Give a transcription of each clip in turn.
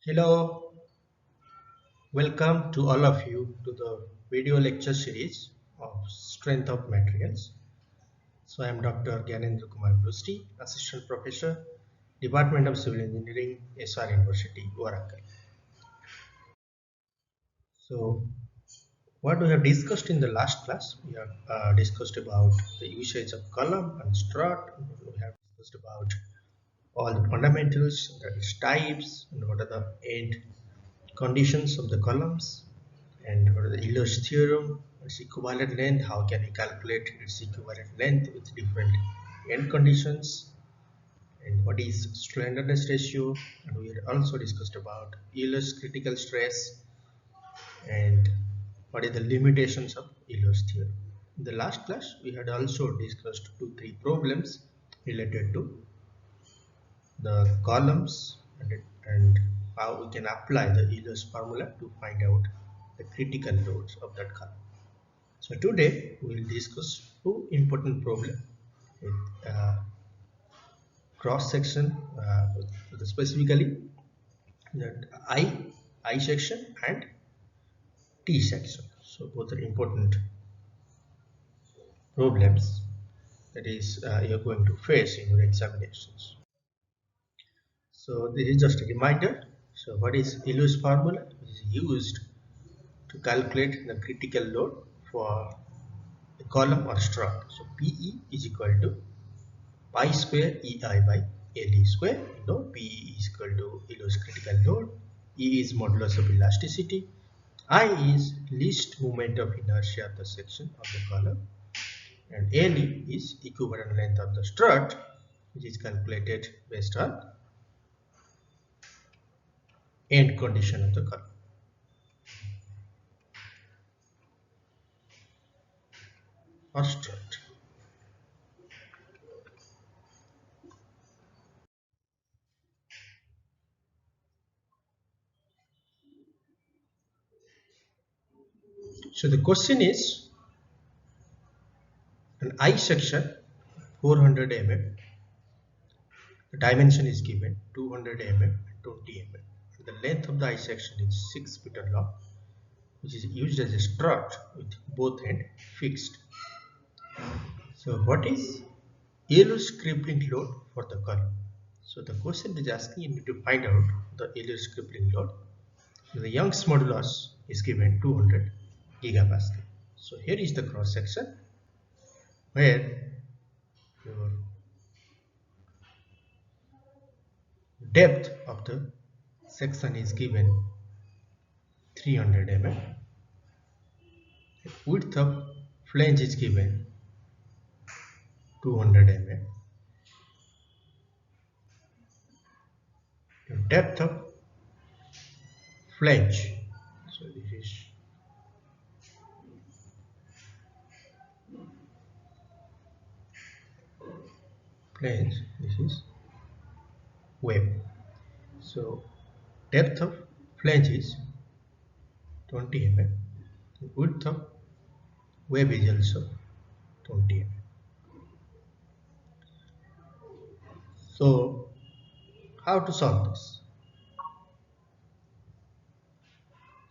Hello, welcome to all of you to the video lecture series of Strength of Materials. So I am Dr. Gyanendra Kumar Brusti, Assistant Professor, Department of Civil Engineering, SR University, Warangal. So what we have discussed in the last class, we have discussed about the usage of column and strut. We have discussed about all the fundamentals, its types, and what are the end conditions of the columns, and what is the Euler's theorem, its equivalent length, how can we calculate its equivalent length with different end conditions, and what is slenderness ratio, and we had also discussed about Euler's critical stress and what is the limitations of Euler's theorem. In the last class we had also discussed 2-3 problems related to the columns and how we can apply the Euler's formula to find out the critical loads of that column. So today we will discuss two important problems with cross section, specifically that I section and T section. So both are important problems that is you are going to face in your examinations. So this is just a reminder. So what is Euler's formula? It is used to calculate the critical load for a column or strut. So PE is equal to pi square EI by LE square. You know, PE is equal to Euler's critical load. E is modulus of elasticity. I is least moment of inertia of the section of the column. And LE is equivalent length of the strut, which is calculated based on end condition of the column. Or strut. So the question is, an I section 400 mm, the dimension is given 200 mm and 20 mm. The length of the I section is 6 meter long, which is used as a strut with both ends fixed. So what is Euler's crippling load for the column? So the question is asking you to find out the Euler's crippling load. So the Young's modulus is given 200 gigapascal. So here is the cross section where your depth of the section is given 300 mm. Width of flange is given 200 mm. Depth of flange, so this is flange, this is web. So depth of flange is 20 mm. Width of web is also 20 mm. So how to solve this?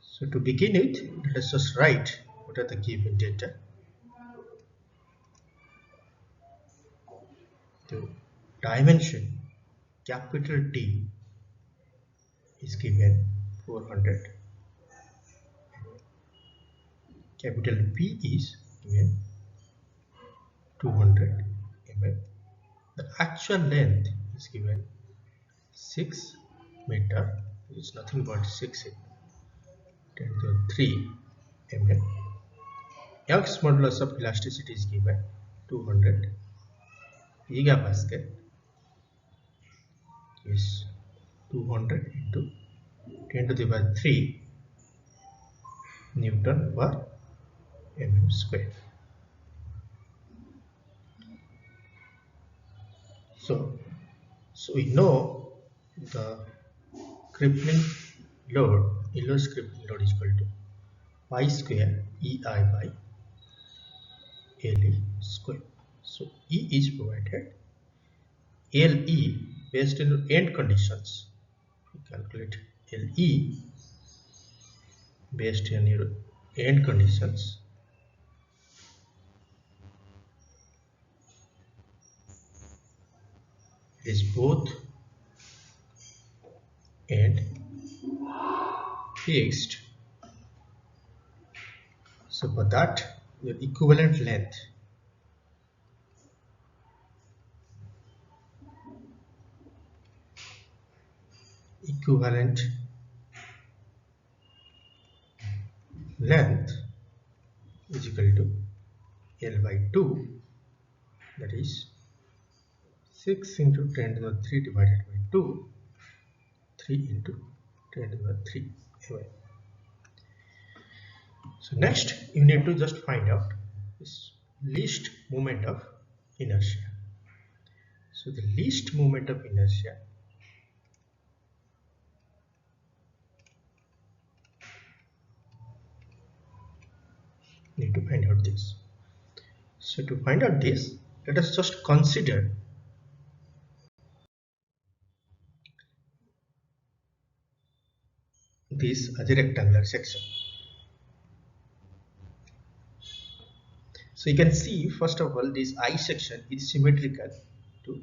So to begin with, let us just write what are the given data. The dimension capital T is given 400. Capital P is given 200 mm. The actual length is given 6 meter, which is nothing but 6 10 to the 3 mm. Young's modulus of elasticity is given 200 gigapascal, is 200 into 10 to the power 3 Newton per mm square. So we know the crippling load, Euler's crippling load is equal to pi square EI by LE square. So E is provided. LE based on end conditions, we calculate LE based on your end conditions is both end fixed. So for that, your equivalent length is equal to L by 2, that is 6 into 10 to the 3 divided by 2, 3 into 10 to the 3 mm. So next you need to just find out this least moment of inertia. So the least moment of inertia need to find out this. So to find out this, let us just consider this as a rectangular section. So you can see first of all this I section is symmetrical to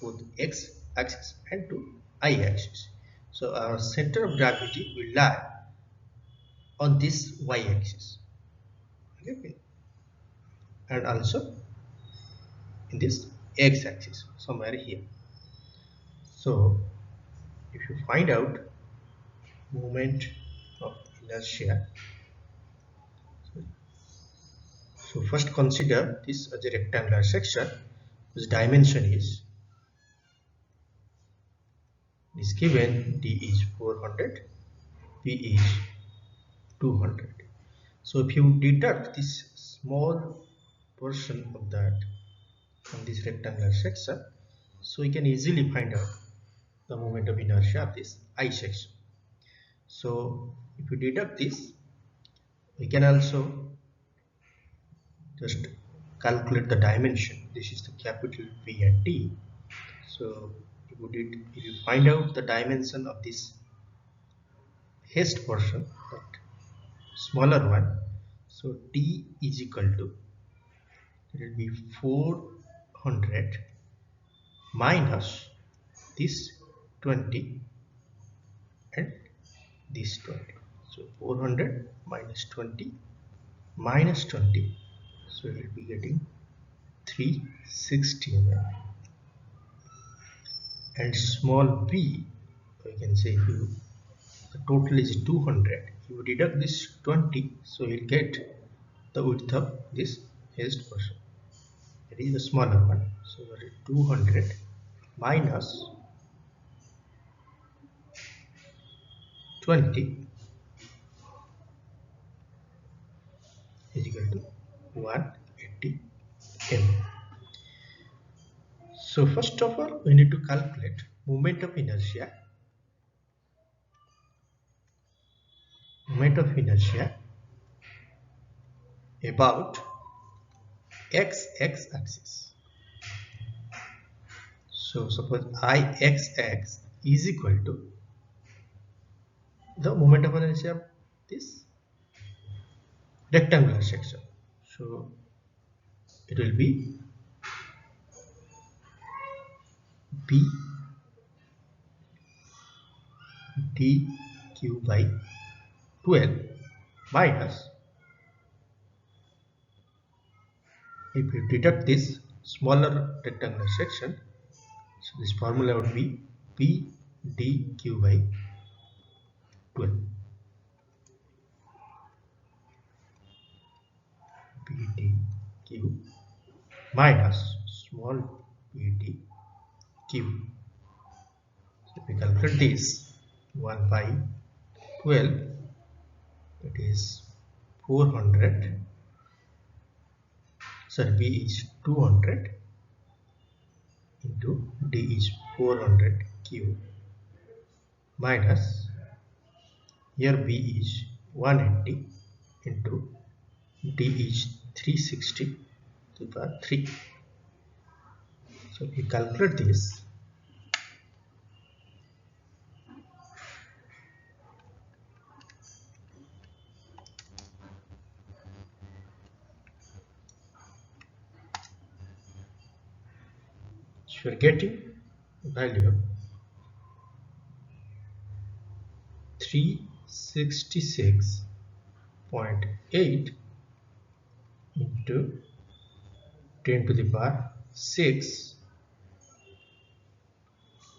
both x axis and to I axis. So our center of gravity will lie on this y axis, okay, and also in this x axis somewhere here. So if you find out moment of inertia, so first consider this as a rectangular section whose dimension is given. D is 400, P is 200. So if you deduct this small portion of that from this rectangular section, so you can easily find out the moment of inertia of this I section. So if you deduct this, we can also just calculate the dimension. This is the capital P and T. So if you find out the dimension of this hedged portion, that smaller one, so T is equal to, it will be 400 minus this 20 and this 20. So 400 minus 20 minus 20, so it will be getting 360 mm. And small b, we can say the total is 200. You deduct this 20, so you will get the width of this hedged portion. That is the smaller one. So 200 minus 20 is equal to 180 mm. So first of all, we need to calculate moment of inertia. Moment of inertia about x axis. So suppose Ix is equal to the moment of inertia of this rectangular section. So it will be B dq by 12 minus, if you deduct this smaller rectangular section, so this formula would be P dq by 12. P dq minus small p dq. So if we calculate this, 1 by 12, it is 400, so B is 200 into D is 400 cube minus, here B is 180 into D is 360 to the power 3. So if we calculate this, So we are getting value of 366.8 into 10 to the power 6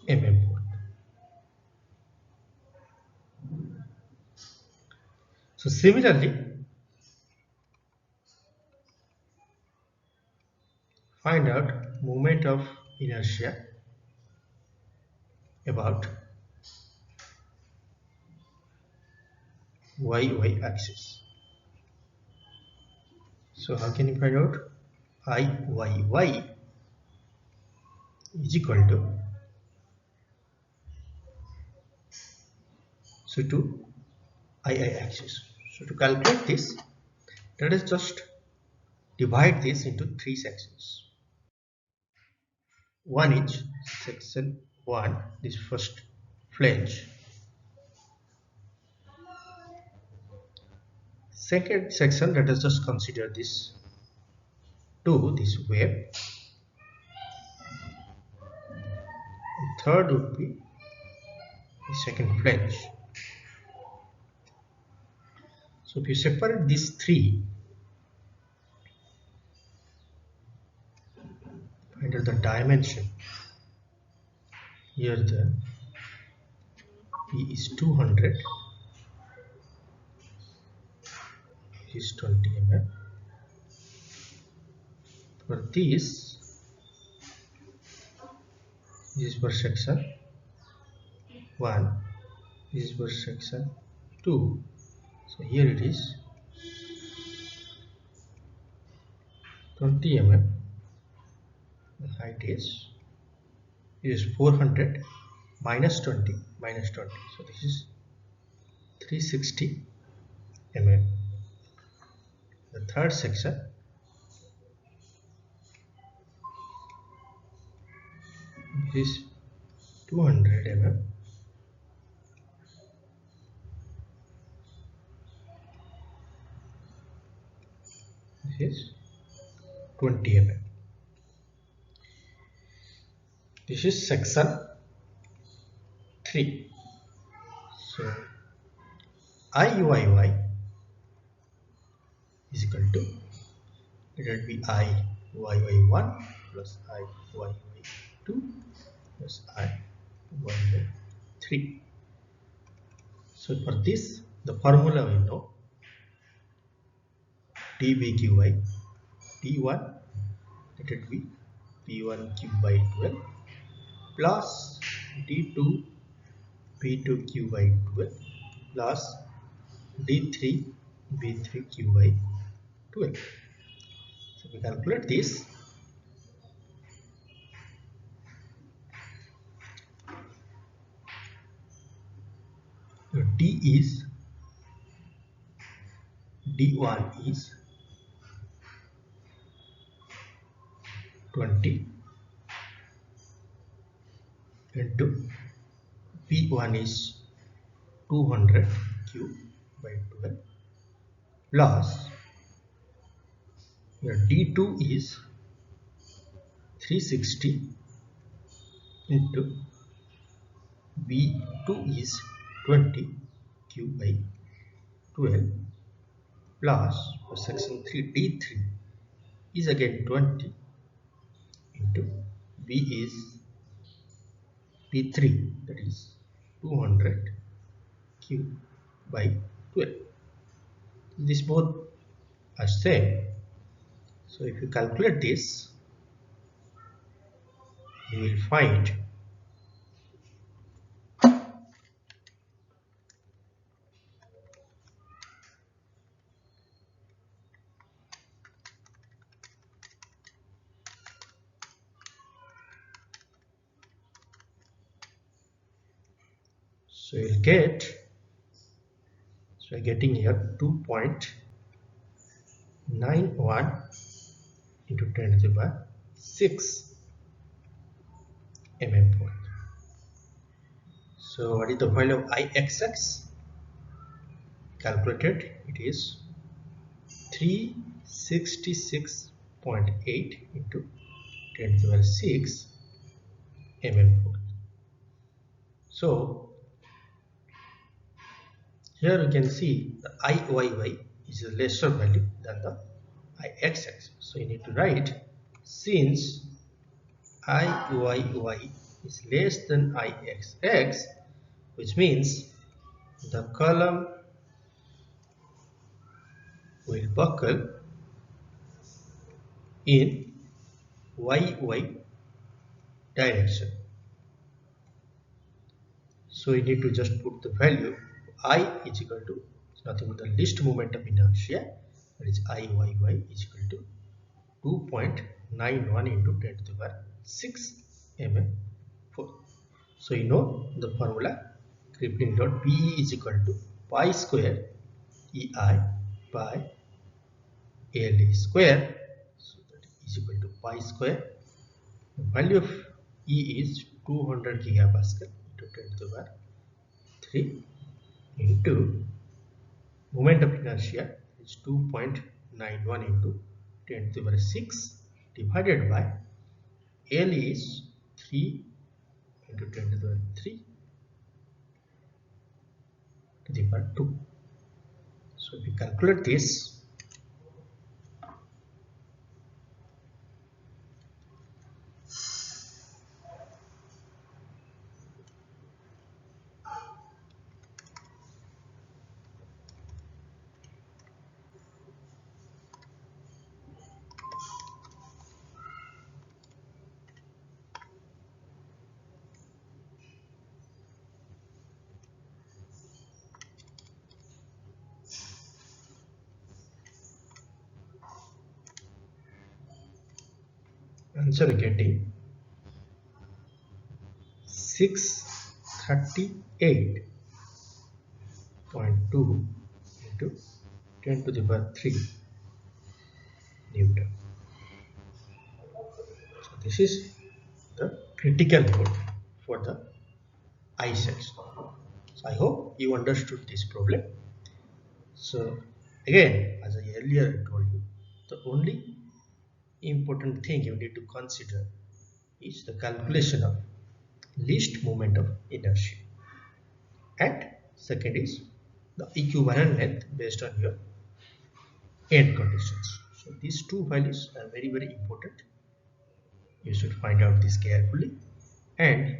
mm. So similarly, find out moment of inertia about y axis. So how can you find out? Iy is equal to, so to ii axis. So to calculate this, let us just divide this into three sections. One is section 1, this first flange. Second section, let us just consider this 2, this wave. Third would be the second flange. So if you separate these three, find out the dimension. Here the P is 200, this is 20 mm. For this is for section 1, this is for section 2. So here it is 20 mm. The height is 400 minus 20 minus 20. So this is 360 mm. The third section is 200 mm. This is 20 mm. This is section 3. So IYY is equal to, it will be IYY1 plus IYY2 plus IYY3. So for this, the formula we know, dBQY D1, let it be P1Q by 12 plus D2 P2Q by 12 plus D3 B3Q by 12. So we calculate this. So D1 is 20 into P1 is 200 Q by 12 plus your D2 is 360 into B2 is 20 Q by 12 plus for section 3 D3 is again 20 into B is P3, that is 200 Q by 12. This both are same. So if you calculate this, you will find so you'll get, so I'm getting here 2.91 into 10 to the power 6 mm point. So what is the value of Ixx? Calculated, it is 366.8 into 10 to the power 6 mm. So here you can see the Iyy is a lesser value than the Ixx. So you need to write, since Iyy is less than Ixx, which means the column will buckle in YY direction. So you need to just put the value I is equal to nothing but the least moment of inertia, that is Iyy is equal to 2.91 into 10 to the power 6 mm4. So you know the formula, crippling load PE is equal to pi square EI by ALE square. So that is equal to pi square. The value of E is 200 gigapascal into 10 to the power 3 into moment of inertia is 2.91 into 10 to the power 6 divided by L is 3 into 10 to the power 3 to the power 2. So if we calculate this, answer getting 638.2 into 10 to the power 3 Newton. So this is the critical load for the I section. So I hope you understood this problem. So again, as I earlier told you, the only important thing you need to consider is the calculation of least moment of inertia, and second is the equivalent length based on your end conditions. So these two values are very important. You should find out this carefully. And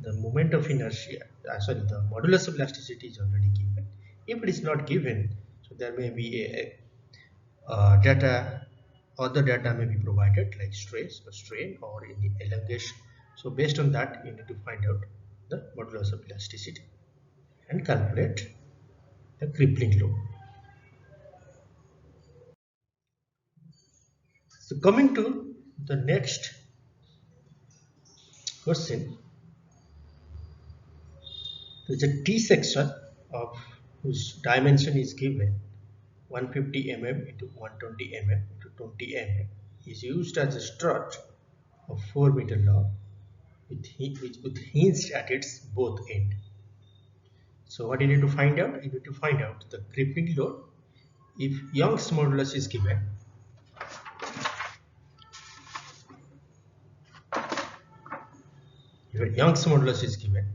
the moment of inertia, the modulus of elasticity is already given. If it is not given, so there may be a data, other data may be provided like stress or strain or any elongation. So based on that, you need to find out the modulus of elasticity and calculate the crippling load. So coming to the next question, there is a T section of whose dimension is given 150 mm into 120 mm into 20 mm is used as a strut of 4 meter long with hinged at its both end. So what you need to find out? You need to find out the crippling load. If Young's modulus is given, if Young's modulus is given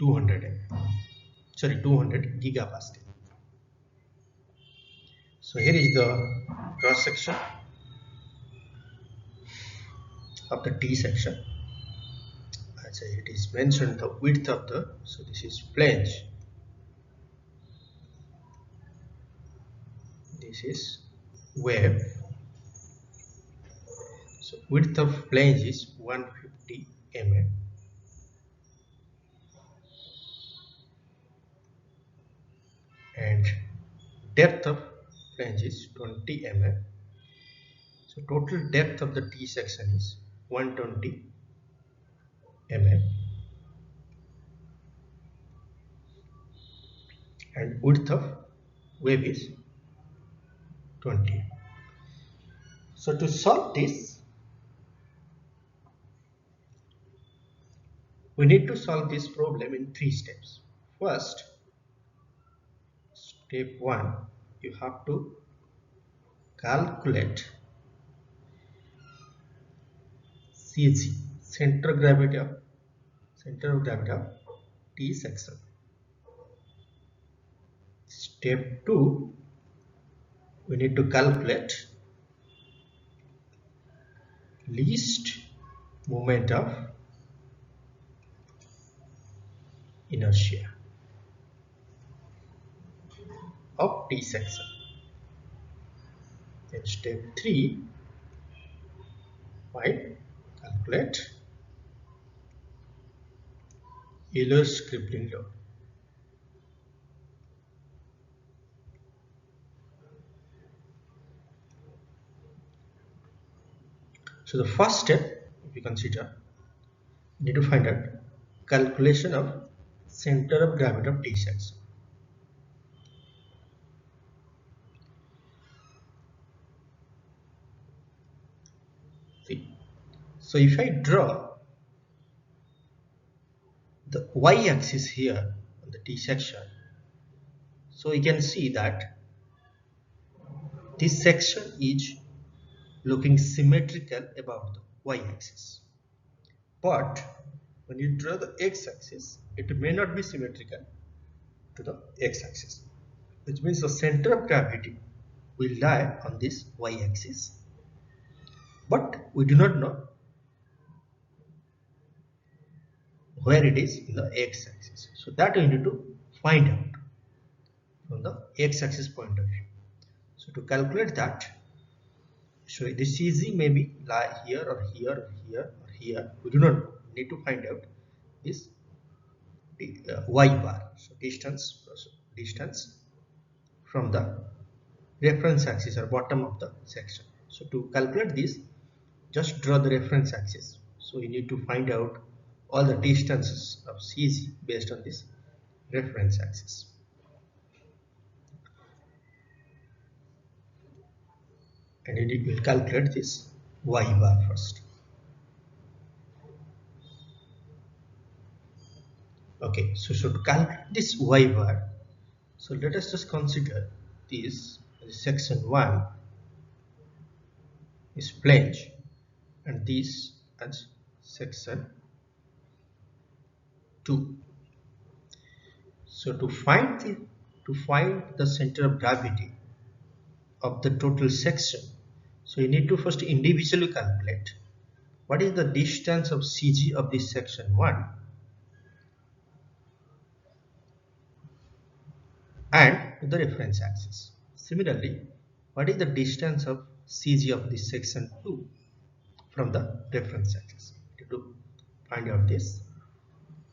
200 gigapascal. So here is the cross section of the T section. As it is mentioned, the width of the, so this is flange, this is wave. So width of flange is 150 mm and depth of flange is 20 mm. So total depth of the T section is 120 mm and width of wave is 20. So to solve this, we need to solve this problem in 3 steps. First, step 1, you have to calculate CG. center of gravity of T section. Step 2, we need to calculate least moment of inertia of T section. Then step 3, find calculate Euler's crippling load. So the first step, if you consider, you need to find out calculation of center of gravity of T section. See, so if I draw the y-axis here on the T section, so you can see that this section is looking symmetrical about the y-axis. But when you draw the x-axis, it may not be symmetrical to the x-axis, which means the center of gravity will lie on this y-axis, but we do not know where it is in the x-axis. So that we need to find out from the x-axis point of view. So to calculate that, so the CZ may be lie here or here or here or here. We do not know. We need to find out this y bar. So distance from the reference axis or bottom of the section. So to calculate this, just draw the reference axis. So you need to find out all the distances of CZ based on this reference axis. And you will calculate this y bar first. Okay, so to calculate this y bar, so let us just consider this section 1 is flange and this as section 2. So to find the center of gravity of the total section, so you need to first individually calculate what is the distance of CG of this section 1 and the reference axis. Similarly, what is the distance of CG of this section 2 from the reference axis? You need to find out this,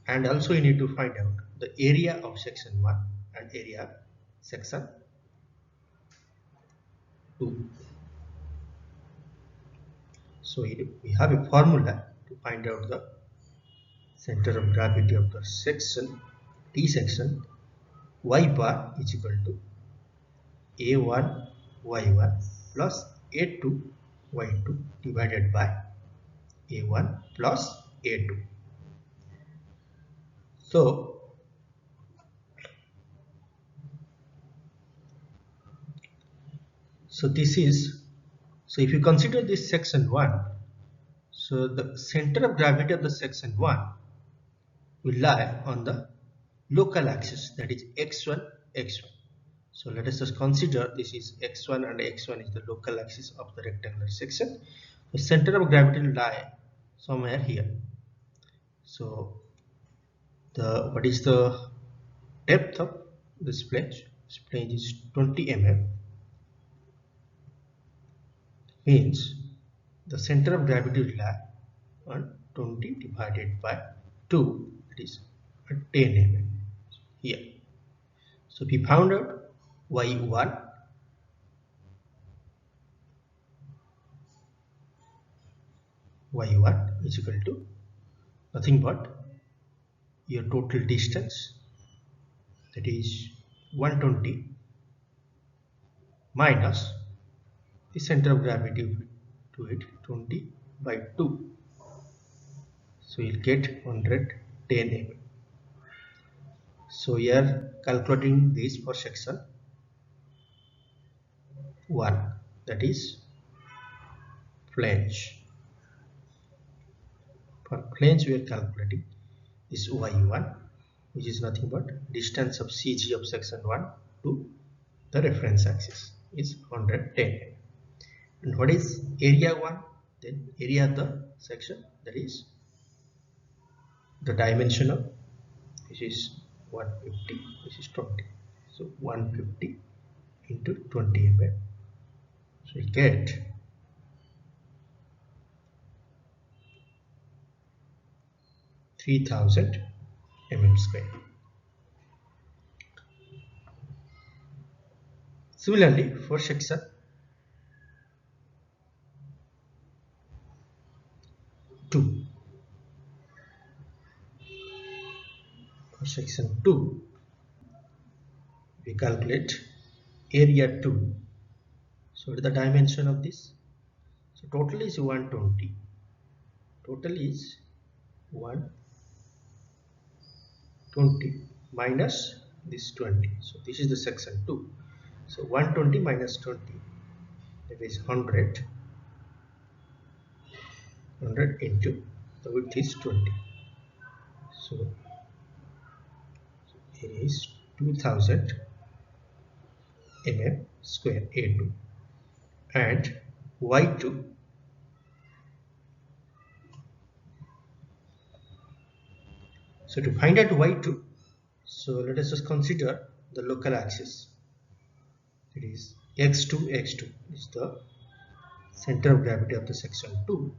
and also you need to find out the area of section 1 and area of section 2. So we have a formula to find out the center of gravity of the section T section. Y bar is equal to A1 Y1 plus A2 Y2 divided by A1 plus A2. So this is, so if you consider this section 1, so the center of gravity of the section 1 will lie on the local axis, that is x1 x1. So let us just consider this is x1 and x1 is the local axis of the rectangular section. The center of gravity will lie somewhere here. So what is the depth of this flange? This flange is 20 mm. Means the center of gravity will lie on 20 divided by 2, that is 10 mm here. So we found out y1 is equal to nothing but your total distance, that is 120 minus the center of gravity to it 20 by 2. So you'll get 110 mm. So we are calculating this for section 1, that is flange For planes we are calculating is y1, which is nothing but distance of CG of section 1 to the reference axis is 110. And what is area 1? Then area of the section, that is the dimension of, which is 150, which is 20. So 150 into 20 mm. So we get 3000 mm square. Similarly, for section 2, we calculate area 2. So what is the dimension of this? So total is 120. Total is 120 minus this 20. So this is the section 2. So 120 minus 20, that is 100. 100 into the width is 20. So it is 2000 mm square A2. And Y2, so to find out Y2, so let us just consider the local axis. It is x2 is the center of gravity of the section 2.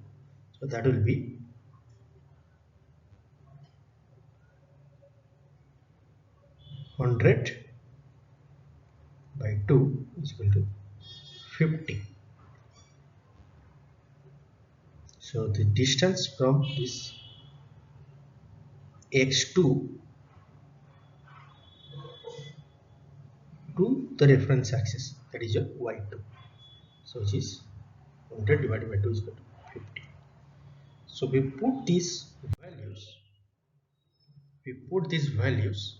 So that will be 100 by 2 is equal to 50. So the distance from this x2 to the reference axis, that is your y2. So which is 100 divided by 2 is equal to 50. So we put these values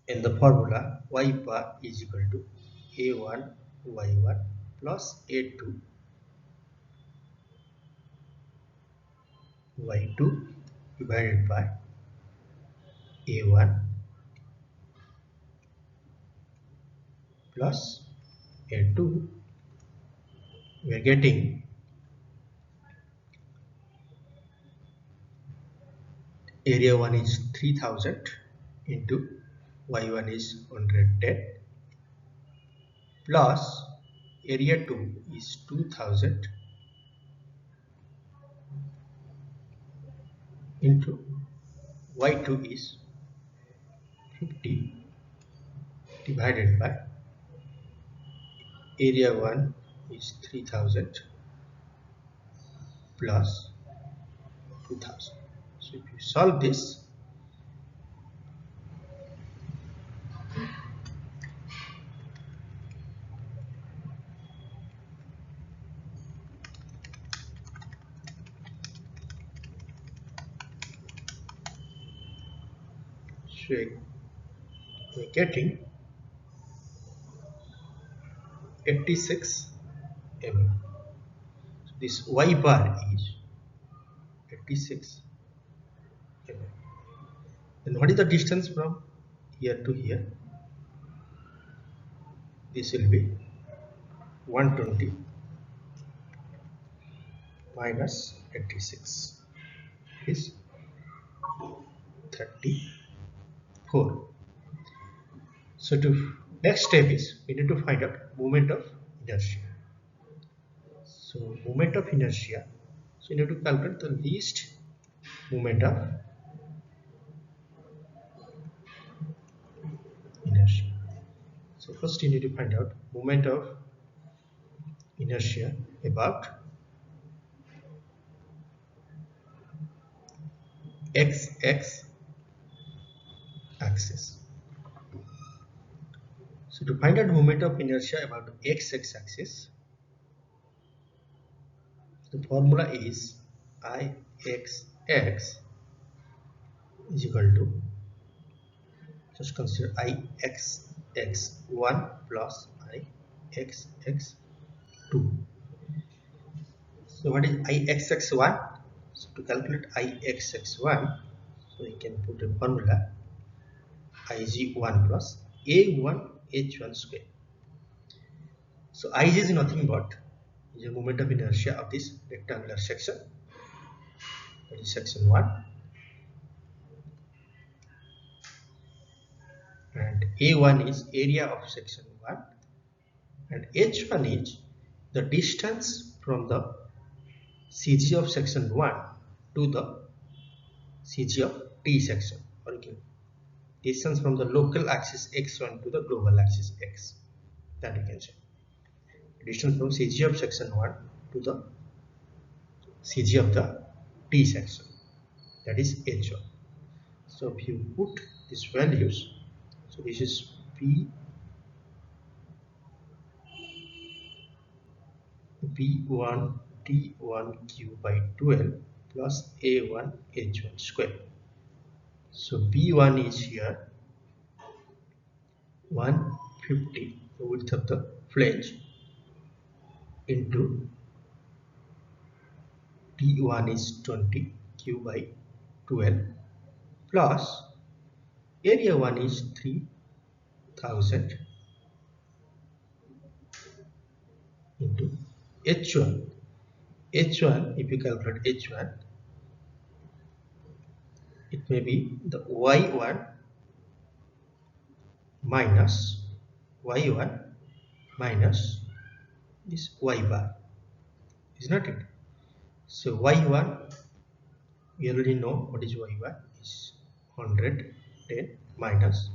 in the formula. Y bar is equal to a1 y1 plus a2 y2 divided by a1 plus a2. We are getting area 1 is 3000 into y1 is 110 plus area 2 is 2000 into y2 is 50 divided by area 1 is 3000 plus 2000. So if you solve this, so we're getting 86 mm. So this y bar is 86 mm. Then what is the distance from here to here? This will be 120 minus 86 is 34. So to next step is we need to find out moment of inertia. So moment of inertia. So you need to calculate the least moment of inertia. So first you need to find out moment of inertia about x axis. So to find out moment of inertia about x axis, the formula is Ixx is equal to, just consider Ixx1 plus Ixx2. So what is Ixx1? So to calculate Ixx1, so you can put a formula Ig1 plus A1 H1 square. So Ig is nothing but the moment of inertia of this rectangular section, that is section 1, and A1 is area of section 1, and H1 is the distance from the CG of section 1 to the CG of T section, or you can distance from the local axis x1 to the global axis x, that you can say distance from CG of section 1 to the CG of the T section, that is h1. So if you put these values, so this is b1 t1q by 12 plus a1 h1 square. So b1 is here 150, the width of the flange, into T1 is 20 q by 12 plus area 1 is 3000 into H1. H1, if you calculate H1, it may be the Y1 minus Y1 minus this Y bar, is not it? So Y1, we already know what is Y1 is 110 minus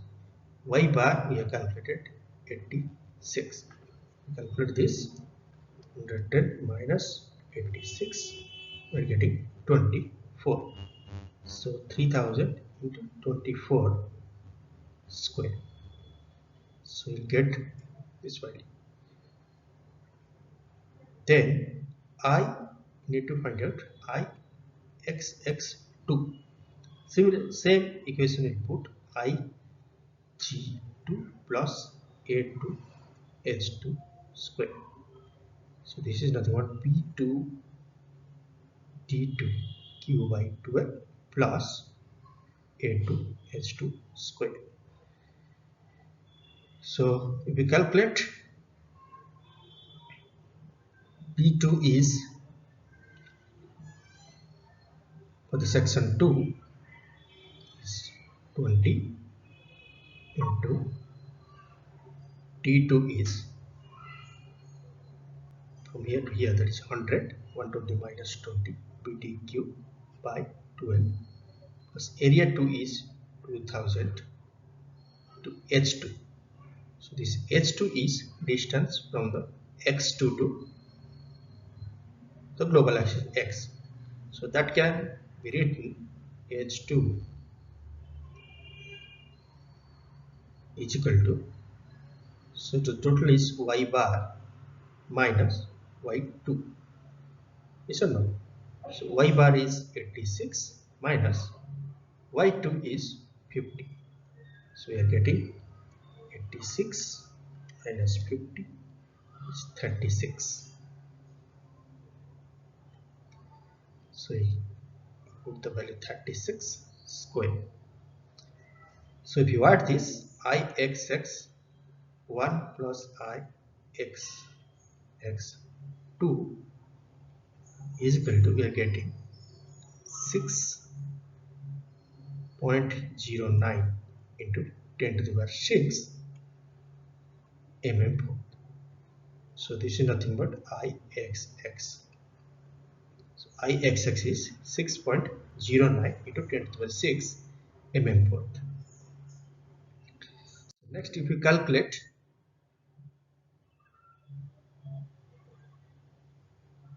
Y bar, we have calculated 86. Calculate this 110 minus 86, we are getting 24. So 3000 into 24 square. So you'll get this value. Then I need to find out Ixx2. Similar, same equation input Ig2 plus A2 H2 square. So this is nothing but P2 D2 Q by 12 plus A2 H2 square. So if we calculate, P2 is for the section 2 is 20 into T2 is from here to here, that is 100, 120 minus 20 PTQ by 12 plus area 2 is 2000 to H2. So this H2 is distance from the X2 to the global axis X. So that can be written H2 is equal to, so the total is Y bar minus Y2. Yes or no? So Y bar is 86 minus Y2 is 50. So we are getting 86 minus 50 is 36. So you put the value 36 square. So if you add this, Ixx 1 plus Ixx2 is equal to, we are getting 6.09 into 10 to the power 6 mm. So this is nothing but Ixx. So Ixx is 6.09 into 10 to the power 6 mm. Next, if you calculate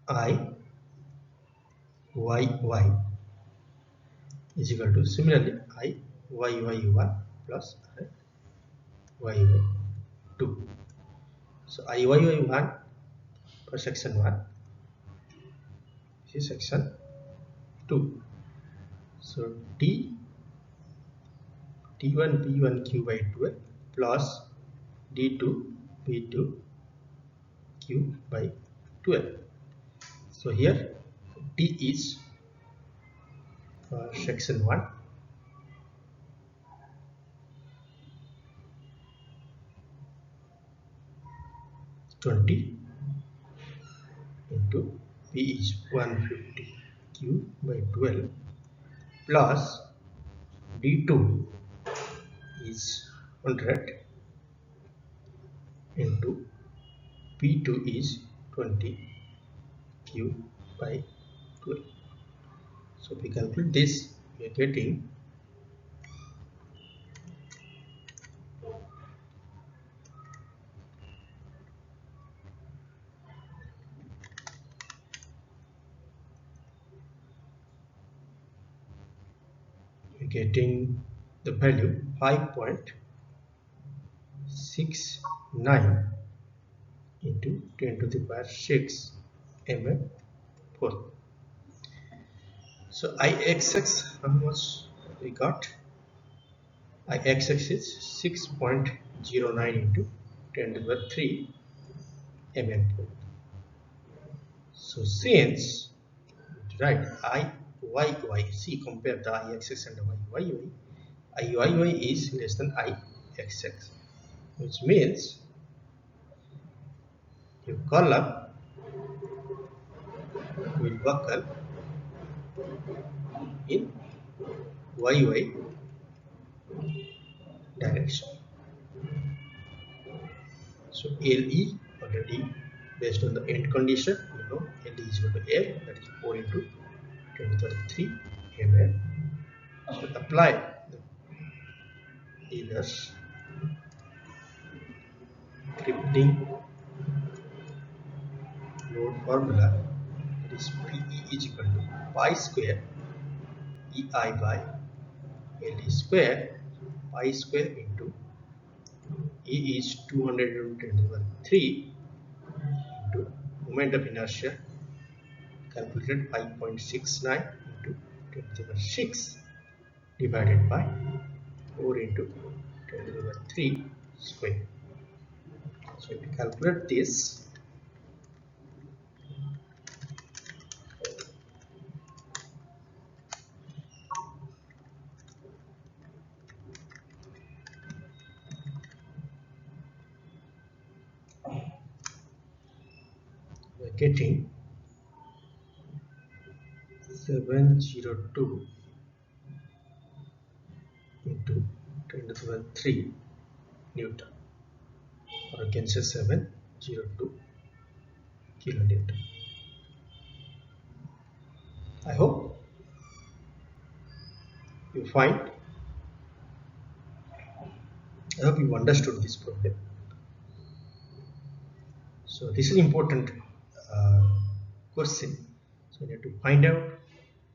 I y y is equal to, similarly I y y1 plus I y y2. So I y y1 for section 1, this is section 2. So t1 p1 q by 12 plus d2 p2 q by 12. So here t is section 1, 20 into P is 150 Q by 12 plus D2 is 100 into P2 is 20 Q by 12. So if we calculate this, we are getting the value 5.69 into 10 to the power 6 mm fourth. So Ixx, how much we got? Ixx is 6.09 into 10 to the power 3 mm fourth. So since, right, Iyy, see, compare the Ixx and the Iyy is less than Ixx, which means your column will buckle in YY direction. So LE already, based on the end condition, you know LE is equal to L, that is 4 into 10 to the 3 mm. So apply the Euler's crippling load formula, that is PE is equal to pi square EI by LE square, pi square into E is 210 to the 3 into moment of inertia calculated 5.69 into 10 to the 6 divided by 4 into 10 to the 3 square. So if we calculate this, we are getting 702 into 10 to the 3 Newton, or you can say 702 kilonewton. I hope you find, I hope you understood this problem. So this is important question. So you have to find out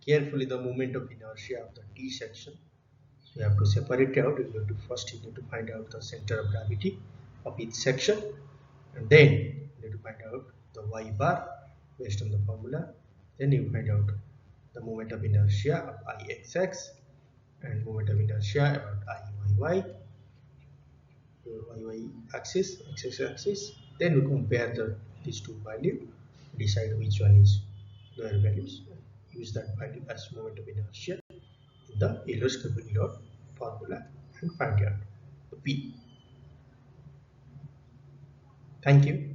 carefully the moment of inertia of the T section. So you have to separate it out. You have to first you need to find out the center of gravity of each section, and then you need to find out the y bar based on the formula. Then you find out the moment of inertia of Ixx and moment of inertia about Iyy, y axis, x axis. Then we compare these two values, decide which one is their values, use that value as moment of inertia in the Euler's Capillot formula and find out the P. Thank you.